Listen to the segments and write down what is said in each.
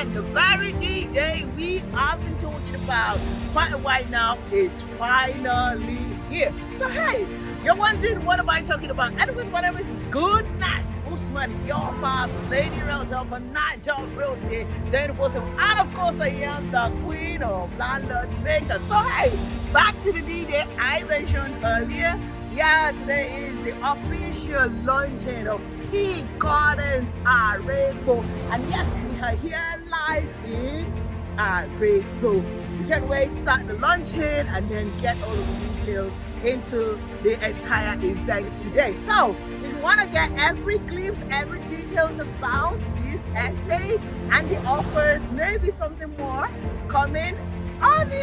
And the very day we have been talking about quite a while now is finally here. So hey, you're wondering what am I talking about? Anyways, my name is Goodness Usman, your father, Lady Realtor for Night of Realty 24/7. And of course, I am the queen of landlord maker. So hey, back to the D-Day I mentioned earlier. Yeah, today is the official launching of Peak Garden Arepo. And yes, we are here live in Arepo. We can't wait to start the launching and then get all of the details into the entire event today. So if you want to get every glimpse, every details about this estate and the offers, maybe something more coming,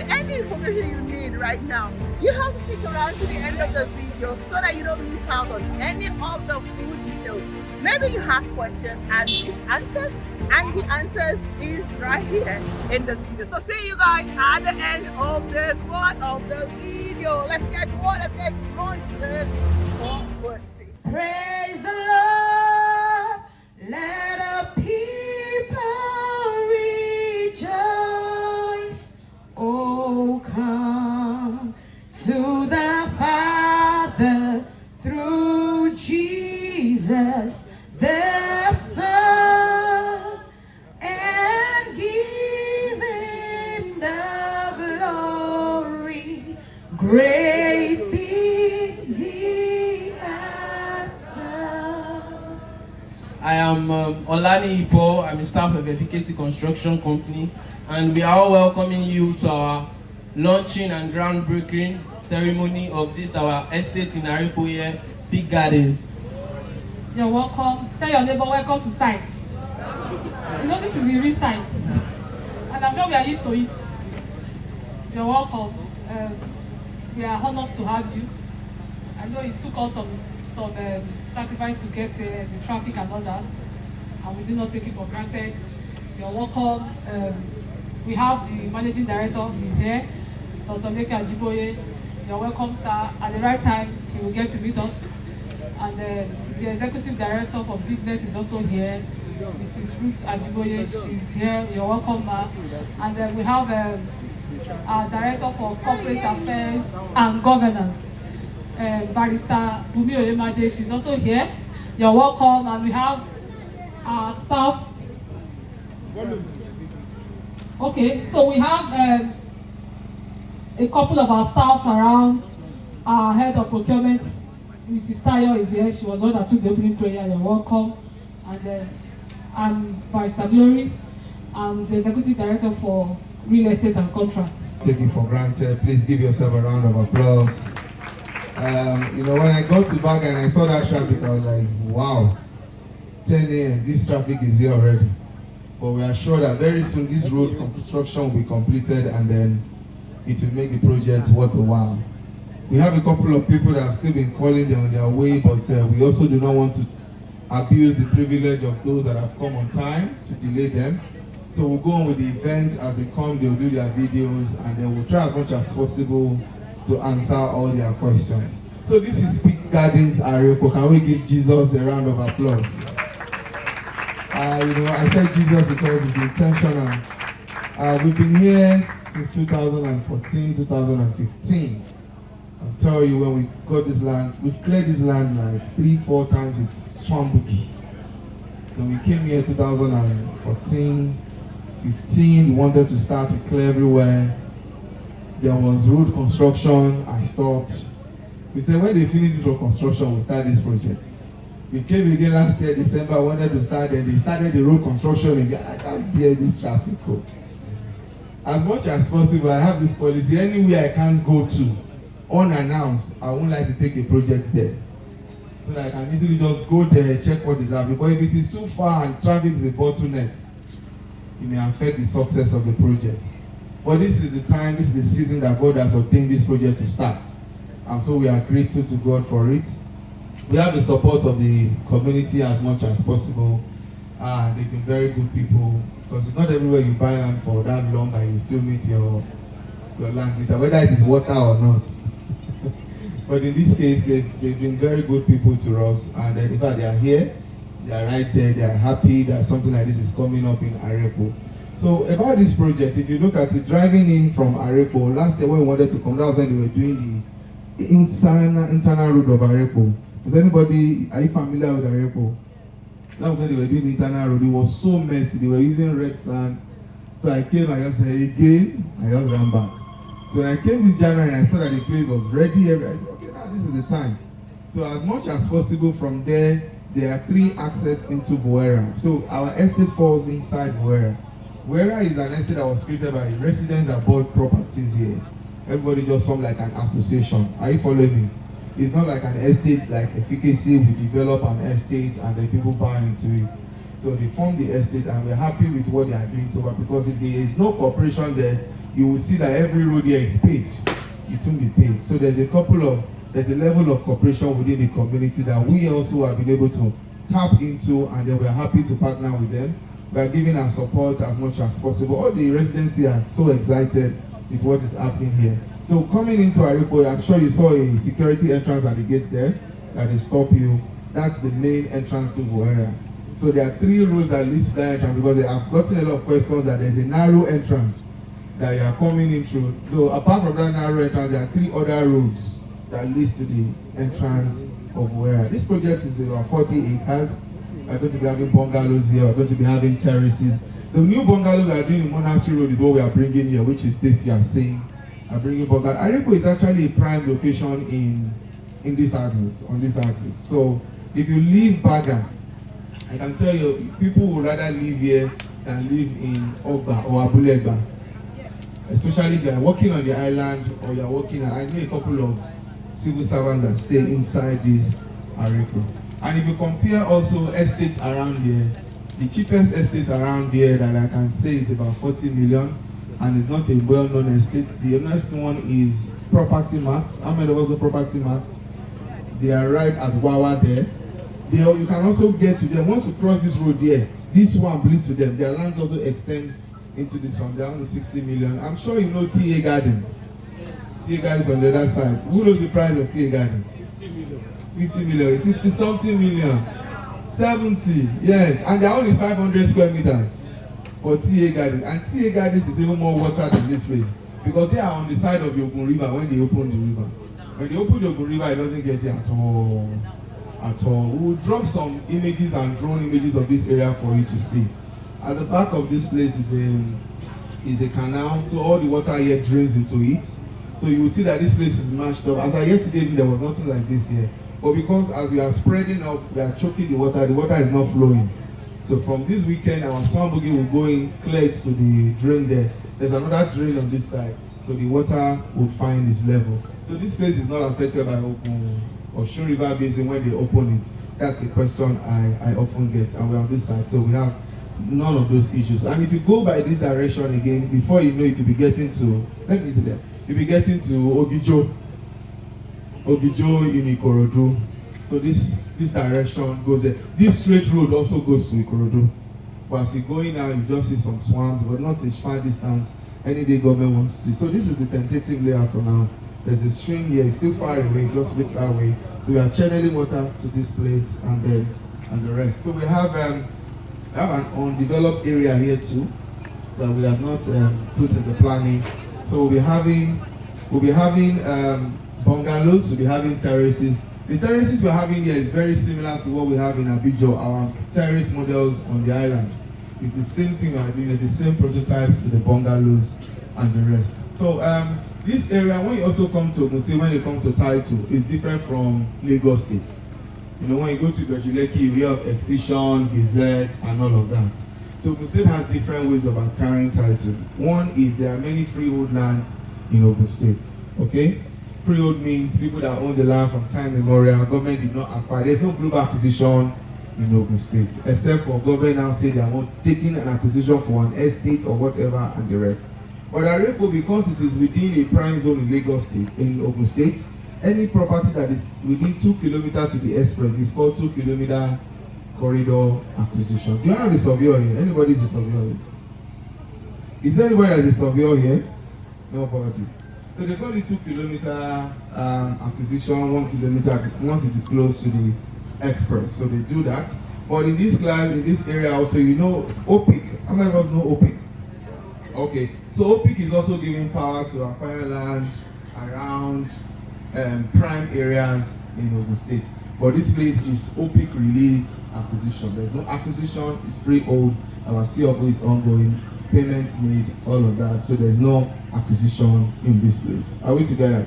any information you need right now, you have to stick around to the end of the video so that you don't miss out on any of the full details. Maybe you have questions and these answers, and the answers is right here in this video. So see you guys at the end of this part of the video. Let's get to what? Let's get to launch this property. Praise the Lord, let the people rejoice. Oh, come to the Father through Jesus the Son, and give him the glory. Great things he has done. I am Olani Ipo. I'm a staff of Efficacy Construction Company, and we are all welcoming you to our launching and groundbreaking ceremony of this our estate in Arepo here, Peak Gardens. You're welcome. Tell your neighbor, welcome to site. You know, this is the real site, and I'm sure we are used to it. You're welcome. We are honored to have you. I know it took us some sacrifice to get the traffic and all that, and we do not take it for granted. You're welcome. We have the managing director, he's here, Dr. Neka Ajiboye. You're welcome, sir. At the right time, he will get to meet us. And the executive director for business is also here, Mrs. Ruth Ajiboye. She's here. You're welcome, ma'am. And then we have our director for corporate affairs and governance, Barrister Bumi Oyemade. She's also here. You're welcome. And we have our staff. Okay, so we have a couple of our staff around. Our head of procurement, Mrs. Tayo, is here. She was the one that took the opening prayer. You're welcome. And then I'm Barrister Glory. I'm the executive director for real estate and contracts. Take it for granted. Please give yourself a round of applause. You know, when I got to Baga and I saw that traffic, I was like, wow, 10 a.m. this traffic is here already. But we are sure that very soon this road construction will be completed, and then it will make the project worth a while. We have a couple of people that have still been calling them on their way, but we also do not want to abuse the privilege of those that have come on time to delay them. So we'll go on with the event as they come. They'll do their videos, and then we'll try as much as possible to answer all their questions. So this is Peak Gardens Arepo. Can we give Jesus a round of applause? You know, I said Jesus because it's intentional. We've been here since 2014, 2015. I'll tell you, when we got this land, we've cleared this land like 3-4 times. It's swampy. So we came here 2014, 15. We wanted to start to clear everywhere. There was road construction. I stopped. We said when they finish this road construction, we'll start this project. We came again last year, December, wanted to start, and they started the road construction again. I can't bear this traffic code. As much as possible, I have this policy. Anywhere I can't go to, unannounced, I won't like to take a project there. So that I can easily just go there, check what is happening. But if it is too far and traffic is a bottleneck, it may affect the success of the project. But this is the time, this is the season that God has ordained this project to start. And so we are grateful to God for it. We have the support of the community as much as possible. They've been very good people, because it's not everywhere you buy land for that long and you still meet your land later, whether it is water or not. But in this case, they've been very good people to us, and in fact they are here, they are right there, they are happy that something like this is coming up in Arepo. So about this project, if you look at it, driving in from Arepo, last year when we wanted to come, that was when they were doing the internal road of Arepo. Is anybody, are you familiar with Arepo? That was when they were doing the internal road. It was so messy. They were using red sand. So I came, I just said, again, I just ran back. So when I came this January and I saw that the place was ready, I said, okay, now this is the time. So as much as possible from there, there are 3 access into Voera. So our estate falls inside Voera. Voera is an estate that was created by residents that bought properties here. Everybody just formed like an association. Are you following me? It's not like an estate like efficacy. We develop an estate and then people buy into it. So they formed the estate and we're happy with what they are doing so far, because if there is no cooperation there, you will see that every road here is paved. It won't be paved. So there's a level of cooperation within the community that we also have been able to tap into, and then we're happy to partner with them by giving our support as much as possible. All the residents here are so excited with what is happening here. So coming into Arepo, I'm sure you saw a security entrance at the gate there that they stop you. That's the main entrance to Voera. So there are 3 roads that lead to that entrance, because I've gotten a lot of questions that there's a narrow entrance that you are coming in through. Though apart from that narrow entrance, there are 3 other roads that leads to the entrance of Voera. This project is about 40 acres. We're going to be having bungalows here. We're going to be having terraces. The new bungalow we are doing in Monastery Road is what we are bringing here, which is this you are seeing. I'm bringing bungalow. Arepo is actually a prime location in this axis, on this axis. So if you leave Baga, I can tell you, people would rather live here than live in Oba or Abulegba. Especially if you are working on the island or you are working, I know a couple of civil servants that stay inside this Arepo. And if you compare also estates around here, the cheapest estates around here that I can say is about 40 million, and it's not a well-known estate. The next one is Property Mart. How many of us are Property Mart? They are right at Wawa there. You can also get to them. Once you cross this road here, this one belongs to them. Their lands also extends into this one. They're only 60 million. I'm sure you know TA Gardens. TA Gardens on the other side. Who knows the price of TA Gardens? 50 million. 60 something million. 70, yes, and their own is 500 square meters for TA Gardens, and TA Gardens is even more water than this place, because they are on the side of the Ogun River. When they open the river, when they open the Ogun River, it doesn't get here at all, at all. We will drop some images and drone images of this area for you to see. At the back of this place is a canal, so all the water here drains into it. So you will see that this place is mashed up. As of yesterday, there was nothing like this here. But because as we are spreading up, we are choking the water is not flowing. So from this weekend, our swan buggy will go in, clear it to the drain there. There's another drain on this side, so the water will find its level. So this place is not affected by Ogun or Shun River Basin when they open it. That's a question I often get, and we're on this side, so we have none of those issues. And if you go by this direction again, before you know it, you'll be getting to, let me see there, you'll be getting to Ogijo in Ikorodu. So this direction goes there. This straight road also goes to Ikorodu. But as you're going now, you just see some swamps, but not a far distance. Any day government wants to. So this is the tentative layout for now. There's a stream here, it's still far away, just looks that way. So we are channeling water to this place and the rest. So we have an undeveloped area here too that we have not put in the planning. So we'll be having bungalows, we'll be having terraces. The terraces we're having here is very similar to what we have in Abidjan, our terrace models on the island. It's the same thing we're doing, the same prototypes with the bungalows and the rest. So this area, when you also come to Ogun State, when it comes to title, is different from Lagos State. You know, when you go to Gajuleki, we have Excision, Gazette, and all of that. So Ogun State has different ways of acquiring title. One is there are many freehold lands in Ogun State, okay? Freehold means people that own the land from time immemorial. Government did not acquire. There's no global acquisition in Ogun State, except for government now say they are not taking an acquisition for an estate or whatever and the rest. But Arepo, because it is within a prime zone in Lagos State, in Ogun State, any property that is within 2 kilometers to the express is called 2 kilometer corridor acquisition. Do you have a surveyor here? Anybody is a surveyor here? Is there anybody that is a surveyor here? Nobody. So they call it 2 kilometer acquisition, 1 kilometer once it is close to the express. So they do that. But in this class, in this area also, you know OPIC. How many of us know OPIC? Okay, so OPIC is also giving power to acquire land around prime areas in Ogun State. But this place is OPIC release acquisition. There's no acquisition, it's freehold. Our CFO is ongoing, payments made, all of that. So there's no acquisition in this place. Are we together?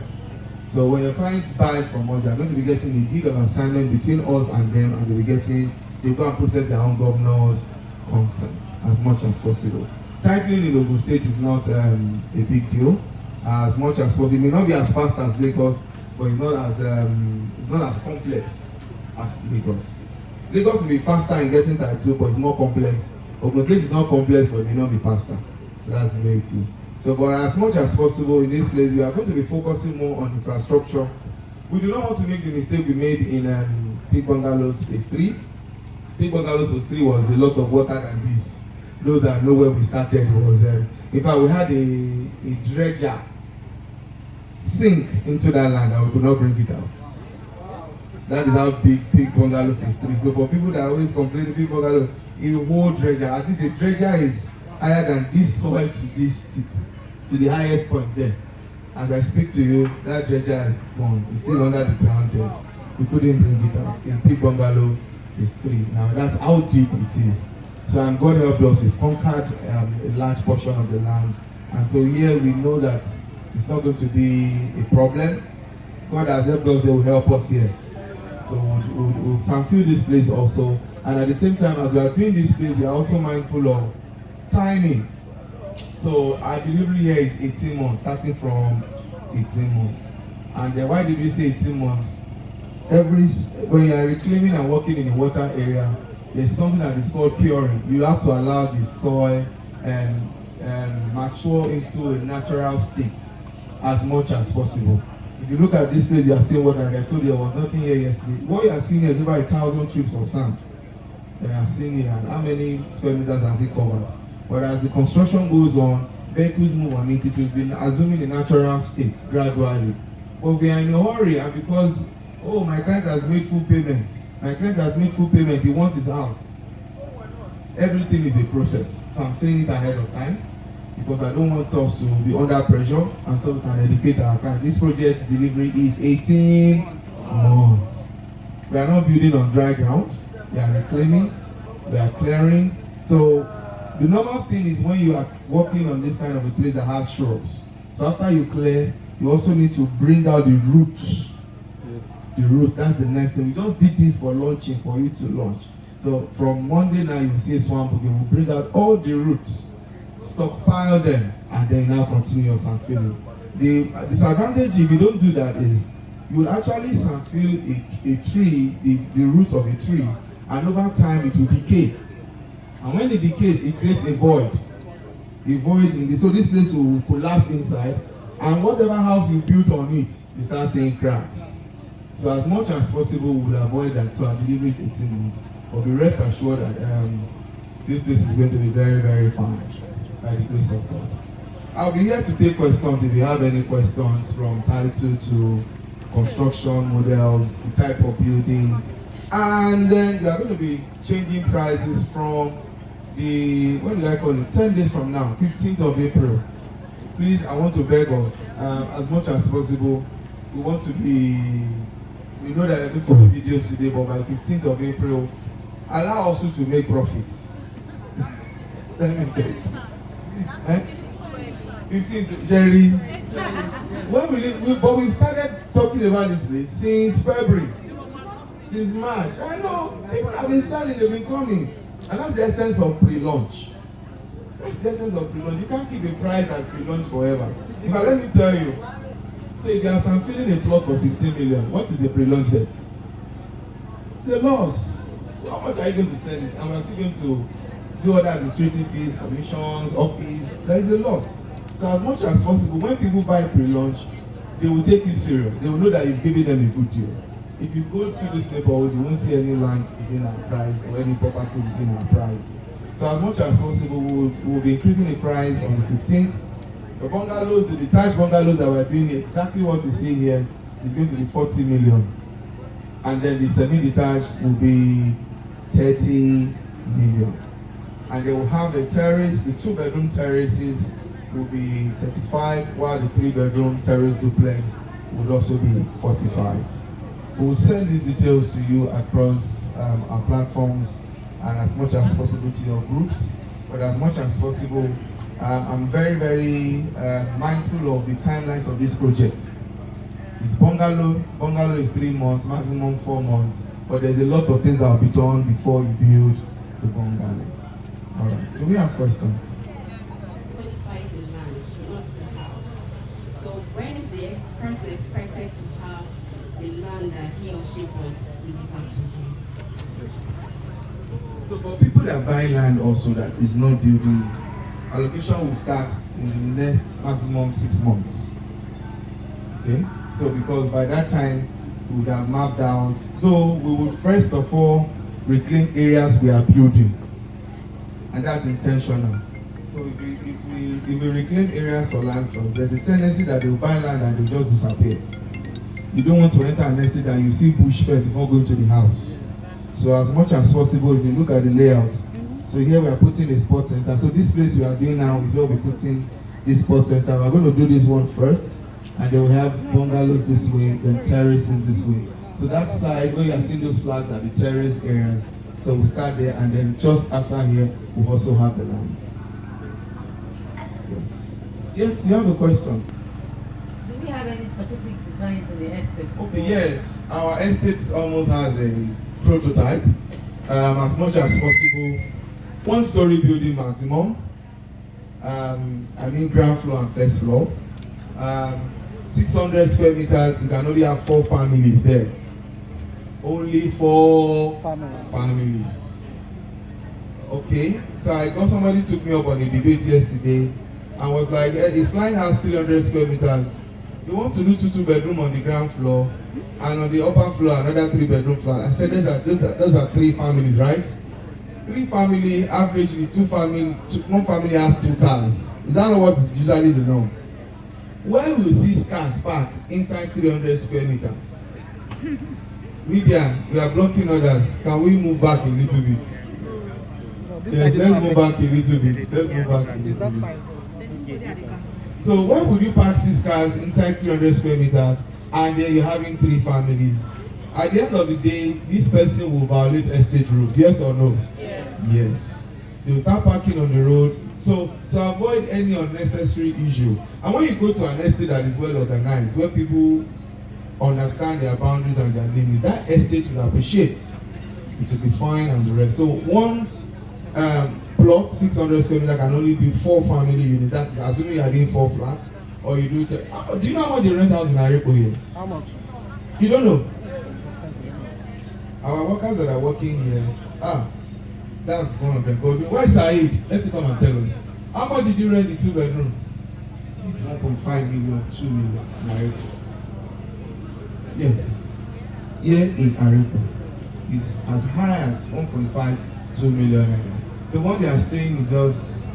So when your clients buy from us, they're going to be getting a deed of assignment between us and them, and they'll be getting, they'll go and process their own governor's consent as much as possible. Titling in Ogun State is not a big deal. As much as possible, it may not be as fast as Lagos, but it's not as complex as Lagos. Lagos will be faster in getting title, but it's more complex. Ogun State is not complex, but it may not be faster. So that's the way it is. So, but as much as possible in this place, we are going to be focusing more on infrastructure. We do not want to make the mistake we made in Peak Bungalows Phase 3. Peak Bungalows Phase 3 was a lot of water than this. Those that know where we started was, in fact, we had a dredger sink into that land and we could not bring it out. That is how big Peak Bungalow Phase 3. So for people that always complain, Peak Bungalow, a whole dredger, at least a dredger is higher than this soil to this tip, to the highest point there. As I speak to you, that dredger is gone. It's still under the ground there. We couldn't bring it out. In Peak Bungalow Phase 3. Now that's how deep it is. So and God helped us, we've conquered a large portion of the land. And so here we know that it's not going to be a problem. God has helped us, they will help us here. So we'll sanfill this place also. And at the same time, as we are doing this place, we are also mindful of timing. So our delivery here is 18 months, starting from 18 months. And then why did we say 18 months? When you are reclaiming and working in a water area, there's something that is called curing. You have to allow the soil mature into a natural state as much as possible. If you look at this place, you are seeing what like I told you, there was nothing here yesterday. What you are seeing here is over 1,000 trips of sand. You are seeing here, and how many square meters has it covered? But as the construction goes on, vehicles move on it, it will be assuming a natural state gradually. But we are in a hurry, and because, oh, my client has made full payment. My client has made full payment, he wants his house. Everything is a process. So I'm saying it ahead of time because I don't want us to be under pressure, and so we can educate our client. This project delivery is 18 months. We are not building on dry ground. We are reclaiming, we are clearing. So the normal thing is when you are working on this kind of a place that has shrubs. So after you clear, you also need to bring out the roots. The roots, that's the next thing. We just did this for launching, for you to launch. So from Monday now, you will see a swamp again. We'll bring out all the roots, stockpile them, and then now continue your sandfilling. The disadvantage if you don't do that is you will actually sandfill a tree, the roots of a tree, and over time it will decay. And when it decays, it creates a void. A void in so this place will collapse inside, and whatever house you built on it, you start seeing cracks. So as much as possible, we will avoid that. So our delivery is 18 months. But be rest assured that this place is going to be very, very fine by the grace of God. I'll be here to take questions if you have any questions from title to construction models, the type of buildings. And then we are going to be changing prices from the, what did I call it, 10 days from now, 15th of April. Please, I want to beg us, as much as possible, we want to be, we know that we're going to do videos today, but by 15th of April, allow us to make profit. Let me beg. 15th, Jerry. When but we've started talking about this place since February, since March. I know, people have been selling, they've been coming. And that's the essence of pre-launch. That's the essence of pre-launch. You can't keep a price at pre-launch forever. But let me tell you, so if you are filling a plot for 16 million, what is the pre-launch there? It's a loss. So how much are you going to sell it? And we're still going to do other administrative fees, commissions, office. There is a loss. So as much as possible, when people buy pre-launch, they will take you serious. They will know that you've given them a good deal. If you go to this neighborhood, you won't see any land within our price or any property within our price. So as much as possible, we'll be increasing the price on the 15th. The bungalows, the detached bungalows that we're doing, exactly what you see here is going to be 40 million. And then the semi-detached will be 30 million. and they will have the terrace. The 2-bedroom terraces will be 35, while the 3-bedroom terrace duplex would also be 45. We will send these details to you across our platforms and as much as possible to your groups. But as much as possible, I'm very, very mindful of the timelines of this project. It's bungalow. Bungalow is 3 months, maximum 4 months. But there's a lot of things that will be done before you build the bungalow. All right. Do we have questions? Modify the land, not the house. So when is the person expected to have the land that he or she wants delivered to him? So for people that buy land also that is not building, allocation will start in the next maximum 6 months. Okay? So because by that time we would have mapped out, though we would first of all reclaim areas we are building. And that's intentional. So if we reclaim areas for land first, there's a tendency that they will buy land and they'll just disappear. You don't want to enter an estate and you see bush first before going to the house. So as much as possible, if you look at the layout, so here we are putting a sports center. So this place we are doing now is where we're putting this sports center. We're going to do this one first, and then we have bungalows this way, then terraces this way. So that side where you are seeing those flags are the terrace areas. So we'll start there, and then just after here, we'll also have the lands. Yes. Yes, you have a question? Do we have any specific designs in the estate? Okay, yes. Our estate almost has a prototype. As much as possible, 1-story building maximum. Ground floor and first floor. 600 square meters, you can only have 4 families there. Only 4 families. Okay, so I got somebody took me up on a debate yesterday and was like, hey, this line has 300 square meters. He wants to do 2-bedroom on the ground floor and on the upper floor another 3-bedroom flat. I said those are 3 families, right? 3 family, averagely 1 family has 2 cars. Is that not what is usually the norm? Where will you see cars parked inside 300 square meters? Media, we are blocking others. Can we move back a little bit? Yes, let's move back a little bit. Let's move back a little bit. So where would you park 6 cars inside 300 square meters and then you're having 3 families? At the end of the day, this person will violate estate rules, yes or no? Yes. Yes. They will start parking on the road. So to avoid any unnecessary issue, and when you go to an estate that is well organized, where people understand their boundaries and their limits, that estate will appreciate. It will be fine and the rest. So one plot, 600 square meters, can only be 4 family units. That's assuming you are doing 4 flats, or you do. Do you know how much they rent house in Arepo here? How much? You don't know. Our workers that are working here, that's one of them. But why Said? Let's come and tell us. How much did you rent the 2-bedroom? It's 1.5 million, 2 million in Arepo. Yes. Here in Arepo, it's as high as 1.5, 2 million. The one they are staying is just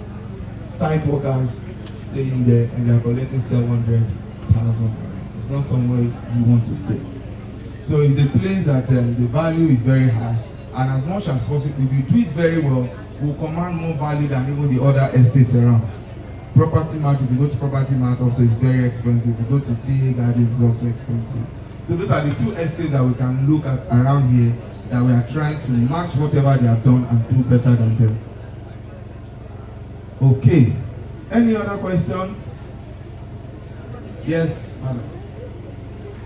site workers staying there and they are collecting 700,000. It's not somewhere you want to stay. So it's a place that the value is very high, and as much as possible, if you do it very well, will command more value than even the other estates around. Property mart, if you go to property mart also, it's very expensive. If you go to TA Gardens, it's also expensive. So those are the 2 estates that we can look at around here that we are trying to match whatever they have done and do better than them. Okay. Any other questions? Yes, madam.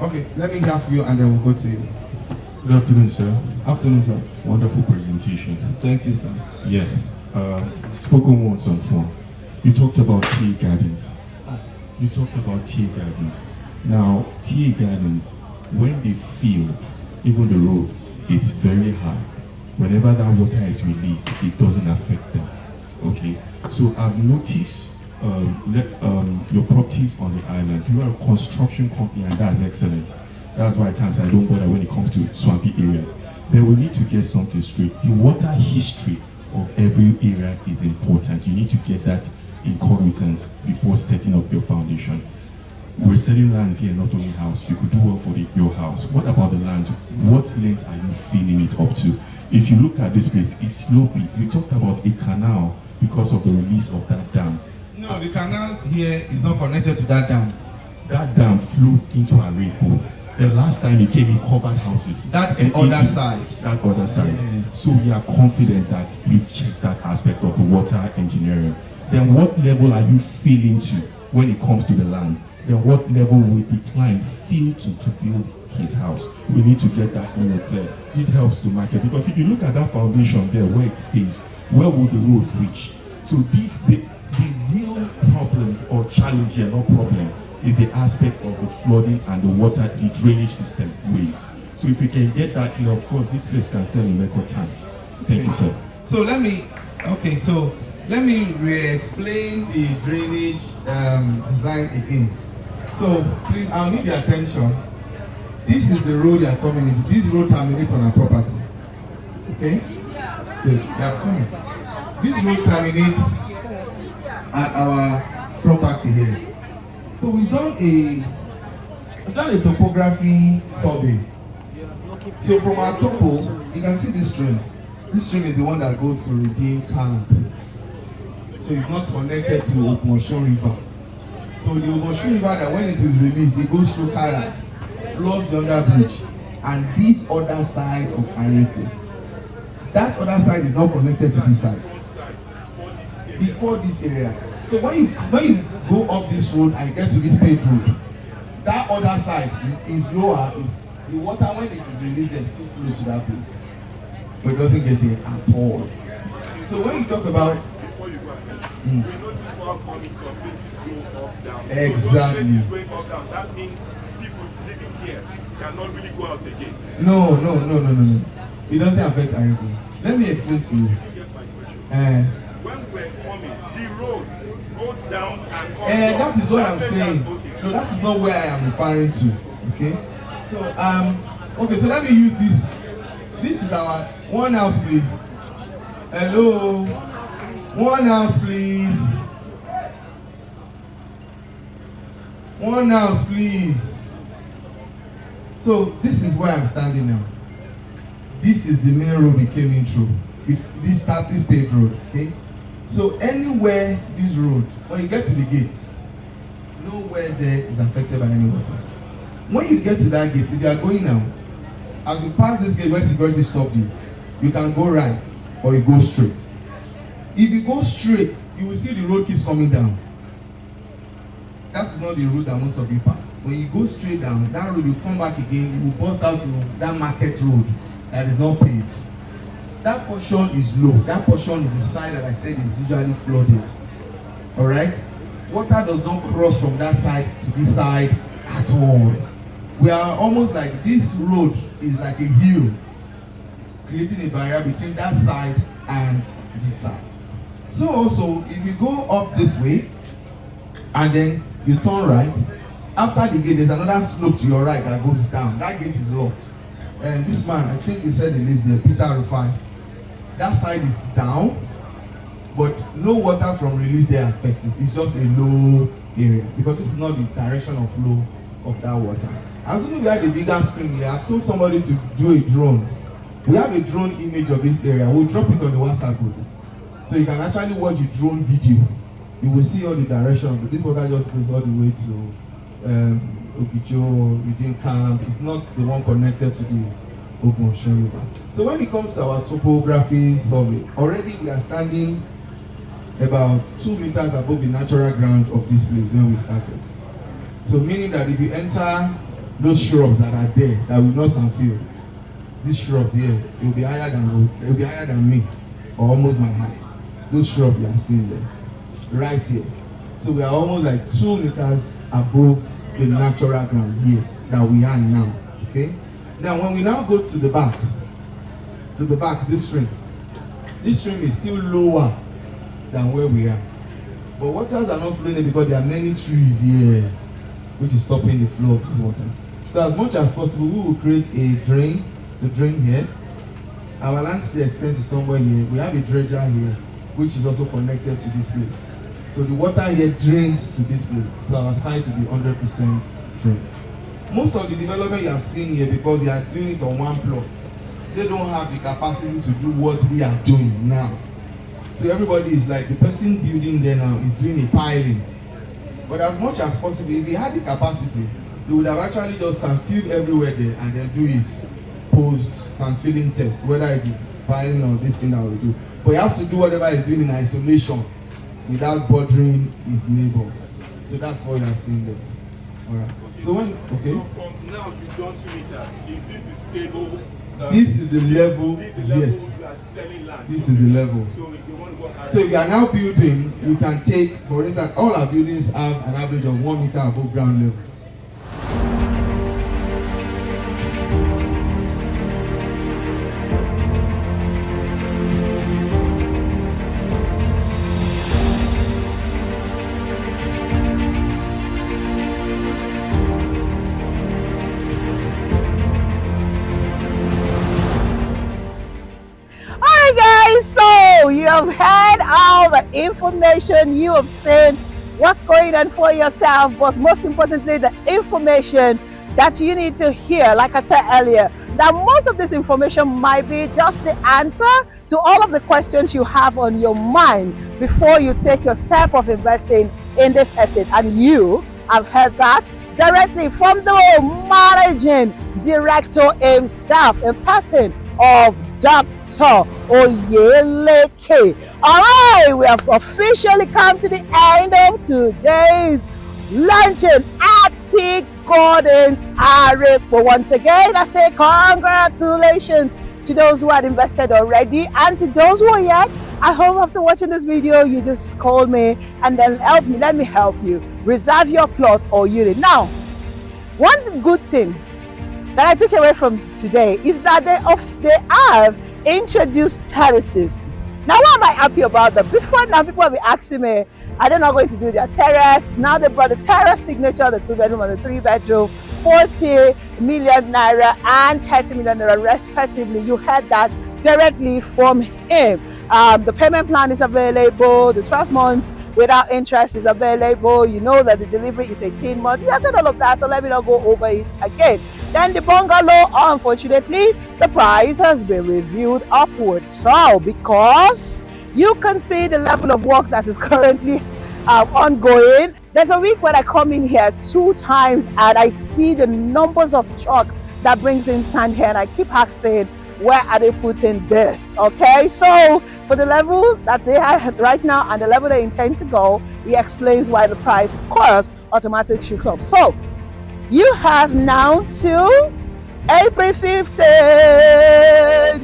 Okay, let me hear from you and then we'll go to you. Good afternoon, sir. Afternoon, sir. Wonderful presentation. Thank you, sir. Yeah. Spoken words on phone. You talked about tea gardens. You talked about tea gardens. Now, tea gardens, when they filled, even the road, it's very high. Whenever that water is released, it doesn't affect them. Okay. So I've noticed your properties on the island. You are a construction company, and that's excellent. That's why at times I don't bother when it comes to swampy areas. But we need to get something straight. The water history of every area is important. You need to get that in cognizance before setting up your foundation. We're selling lands here, not only house. You could do well for your house. What about the land? What length are you filling it up to? If you look at this place, it's slopey. You talked about a canal because of the release of that dam. No, the canal here is not connected to that dam. That dam flows into Arepo. The last time he came, he covered houses. That and other into side. That other side. Yes. So we are confident that we've checked that aspect of the water engineering. Then what level are you feeling to when it comes to the land? Then what level will the client feel to build his house? We need to get that clear. This helps to market, because if you look at that foundation there where it stays, where will the road reach? So the real problem or challenge here, not problem, is the aspect of the flooding and the water, the drainage system ways. So if we can get that clear, of course, this place can sell in record time. Thank you, sir. So let me re-explain the drainage design again. So please, I'll need your attention. This is the road you are coming into. This road terminates on our property. Okay? Good. You are coming. This road terminates at our property here. So we've done a topography survey. So from our topo, you can see this stream. This stream is the one that goes to Redeem Camp. So it's not connected to Ogunshun River. So the Ogunshun River, that when it is released, it goes through Kara, floods the under bridge, and this other side of Arepo. That other side is not connected to this side. Before this area. So when you go up this road and get to this paved road, that other side is lower. Is the water, when it is released, it still flows to that place, but it doesn't get here at all. So when you talk about we notice while coming, some places go up, down. Exactly. So places going up, down, that means people living here cannot really go out again. No. It doesn't affect Arepo. Let me explain to you. Did you get my question? When we're coming, the road goes down and comes up. That is what I'm That saying. okay. No, that is not where I am referring to. Okay. So okay. So let me use this. This is our one house, please. Hello. One house, please. One house, please. So this is where I'm standing now. This is the main road we came in through. If this paved road, okay? So anywhere this road, when you get to the gate, nowhere there is affected by any water. When you get to that gate, if you are going now, as you pass this gate where security stopped you, you can go right or you go straight. If you go straight, you will see the road keeps coming down. That is not the road that most of you passed. When you go straight down, that road, you come back again, you will bust out to that market road that is not paved. That portion is low. That portion is the side that I said is usually flooded. Alright? Water does not cross from that side to this side at all. We are almost like this road is like a hill, creating a barrier between that side and this side. So also, if you go up this way and then you turn right, after the gate there's another slope to your right that goes down. That gate is locked. And this man, I think he said he lives there, Peter Rufai. That side is down, but no water from release there affects it. It's just a low area because this is not the direction of flow of that water. Assuming we had a bigger screen here, I've told somebody to do a drone. We have a drone image of this area. We'll drop it on the WhatsApp group. So you can actually watch a drone video. You will see all the direction. But this water just goes all the way to Ogijo, Redeem Camp. It's not the one connected to the Ogunshun River. So when it comes to our topography survey, already we are standing about 2 meters above the natural ground of this place when we started. So meaning that if you enter those shrubs that are there, that will not field, these shrubs here, it will be higher than me, or almost my height. Those shrubs you are seeing there, right here. So we are almost like 2 meters above the natural ground, yes, that we are now. Okay. Now when we now go to the back, this stream is still lower than where we are. But waters are not flowing because there are many trees here, which is stopping the flow of this water. So as much as possible, we will create a drain to drain here. Our land still extends to somewhere here. We have a dredger here, which is also connected to this place. So the water here drains to this place. So our site will be 100% drained. Most of the development you have seen here, because they are doing it on one plot, they don't have the capacity to do what we are doing now. So everybody is like, the person building there now is doing a piling. But as much as possible, if he had the capacity, he would have actually just sand filled everywhere there and then do his post sand filling test, whether it is piling or this thing that we do. But he has to do whatever he's doing in isolation without bothering his neighbors. So that's what you are seeing there. All right. So when So from now you've done 2 meters. Is this the stable? this is the level, This is the level yes. you are selling land. This is the level. So if you want to go higher. So if you are now building, you can take, for instance, all our buildings have an average of 1 meter above ground level. Alright guys, so you have heard all the information, you have seen what's going on for yourself, but most importantly the information that you need to hear. Like I said earlier, that most of this information might be just the answer to all of the questions you have on your mind before you take your step of investing in this estate. And you have heard that directly from the managing director himself, a person of Dr. Oyeleke. Alright, we have officially come to the end of today's luncheon at Peak Garden Arepo. Once again, I say congratulations to those who had invested already, and to those who are yet. I hope after watching this video, you just call me and then let me help you reserve your plot or unit. Now, one good thing that I took away from today is that they have introduced terraces. Now, why am I happy about that? Before now, people will be asking me, are they not going to do their terrace? Now they brought the terrace signature, the 2-bedroom and the 3-bedroom, 40 million naira and 30 million naira respectively. You heard that directly from him. The payment plan is available. The 12 months without interest is available. You know that the delivery is 18 months. I said all of that, so let me not go over it again. Then the bungalow, unfortunately, the price has been reviewed upward. So, because you can see the level of work that is currently ongoing. There's a week when I come in here 2 times and I see the numbers of truck that brings in sand here, and I keep asking, where are they putting this? Okay, so for the level that they have right now and the level they intend to go, he explains why the price, of course, automatically should up. So you have now till April 15th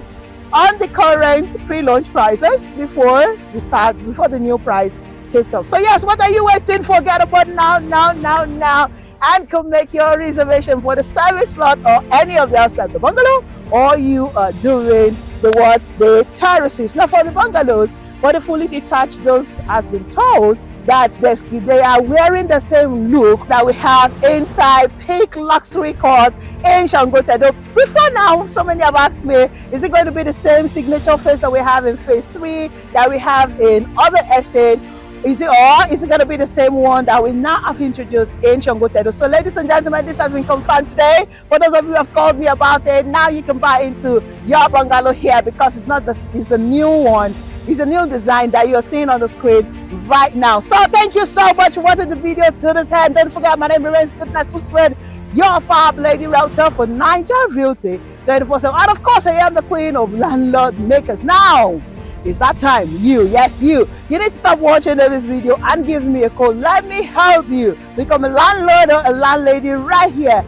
on the current pre-launch prices before the new price hits up. So yes, what are you waiting for? Get up on now, and come make your reservation for the service lot or any of the house like the bungalow, or you are doing the terraces. Now for the bungalows, for the fully detached, those has been told that they are wearing the same look that we have inside Peak Luxury Court in Shangotedo. Before now, so many have asked me, is it going to be the same signature face that we have in phase 3 that we have in other estates? Is it going to be the same one that we now have introduced in Shangotedo? So ladies and gentlemen, this has been confirmed today. For those of you who have called me about it, now you can buy into your bungalow here, because it's the new one. It's the new design that you're seeing on the screen right now. So thank you so much for watching the video to this end. Don't forget, my name remains Goodness Susred, your fab lady router for Niger Realty 24/7. And of course, I am the queen of landlord makers. Now, it's that time. You need to stop watching this video and give me a call. Let me help you become a landlord or a landlady right here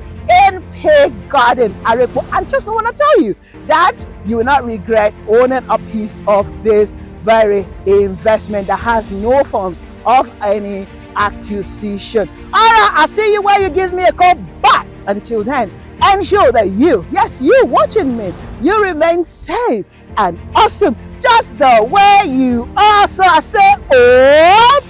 in Peak Garden Arepo. And just want to tell you that you will not regret owning a piece of this very investment that has no forms of any acquisition. Alright, I'll see you where you give me a call. But until then, ensure that you watching me, you remain safe and awesome just the way you are. So I say, oh